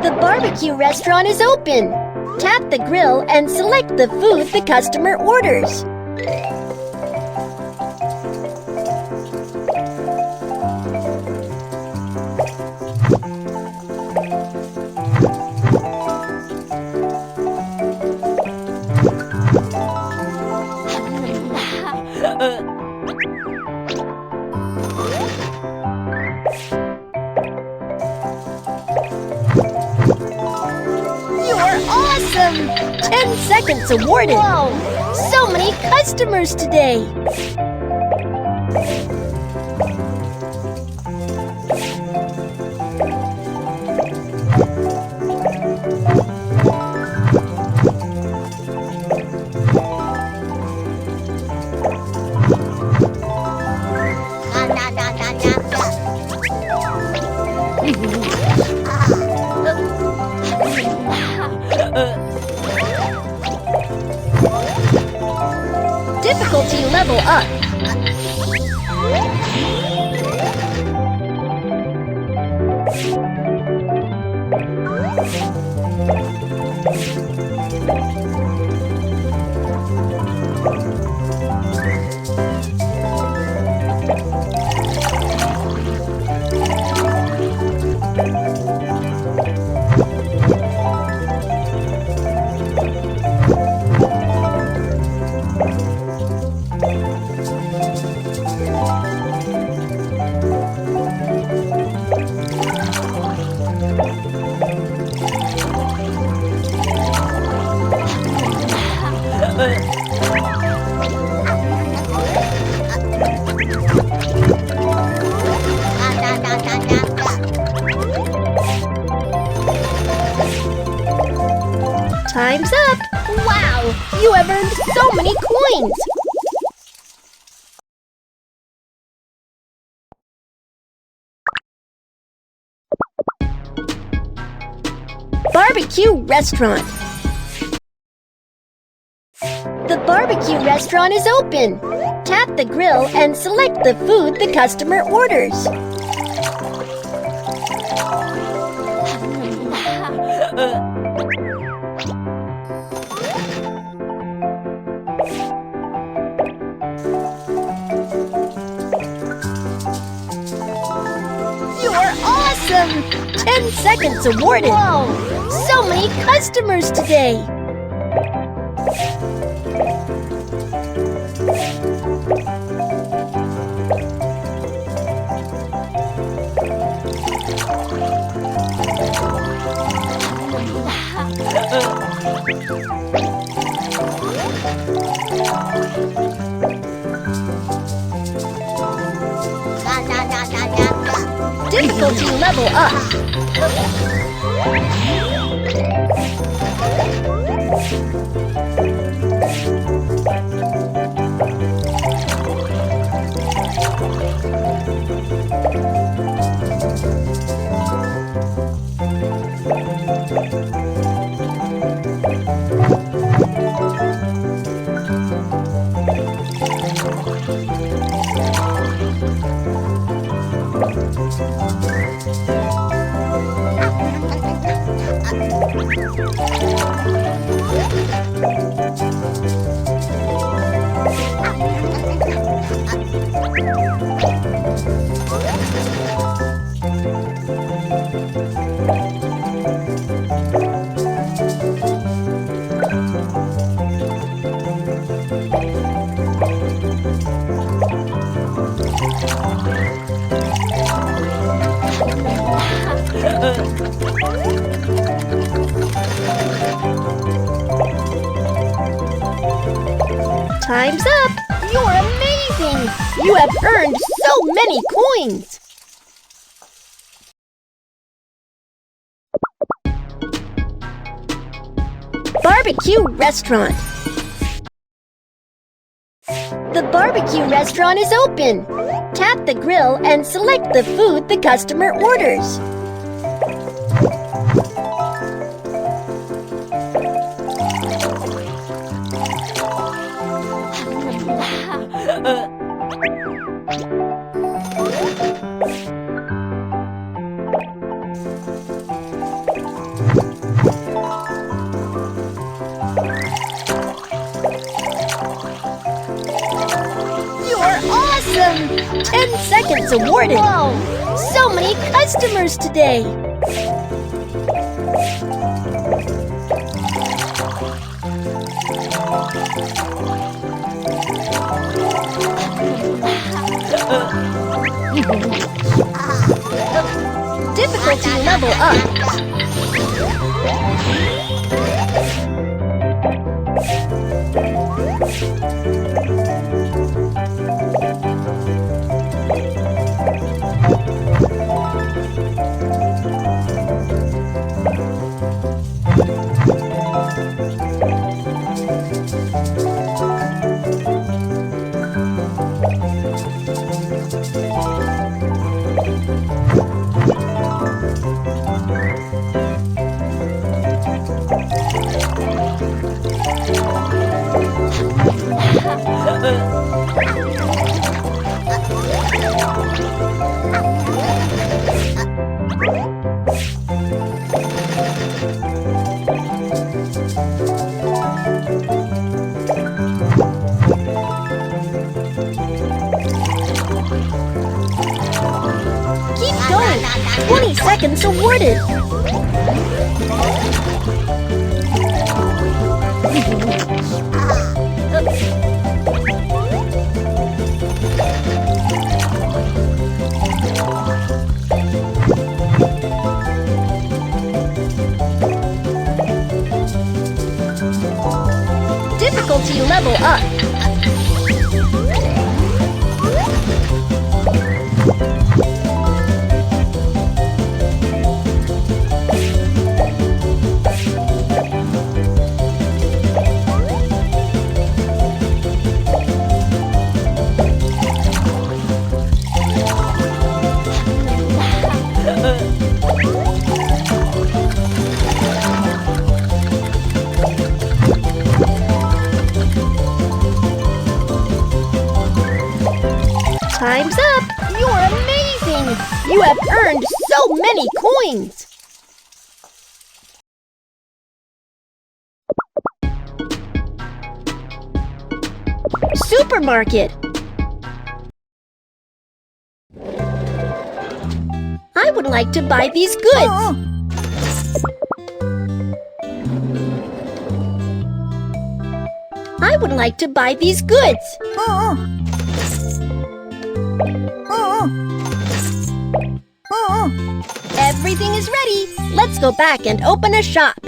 The barbecue restaurant is open. Tap the grill and select the food the customer orders. Awesome! 10 seconds awarded! Whoa! So many customers today! Difficulty level up. Time's up! Wow! You have earned so many coins! Barbecue restaurant. The barbecue restaurant is open. Tap the grill and select the food the customer orders. Awesome! 10 seconds awarded! Whoa! So many customers today! Difficulty level up. Time's up! You're amazing! You have earned so many coins! Barbecue restaurant. The barbecue restaurant is open. Tap the grill and select the food the customer orders. 10 seconds awarded. Whoa! So many customers today. Difficulty level up. Keep going. 20 seconds awarded. Difficulty level up. Time's up! You're amazing! You have earned so many coins! Supermarket! I would like to buy these goods! I would like to buy these goods! Everything is ready. Let's go back and open a shop.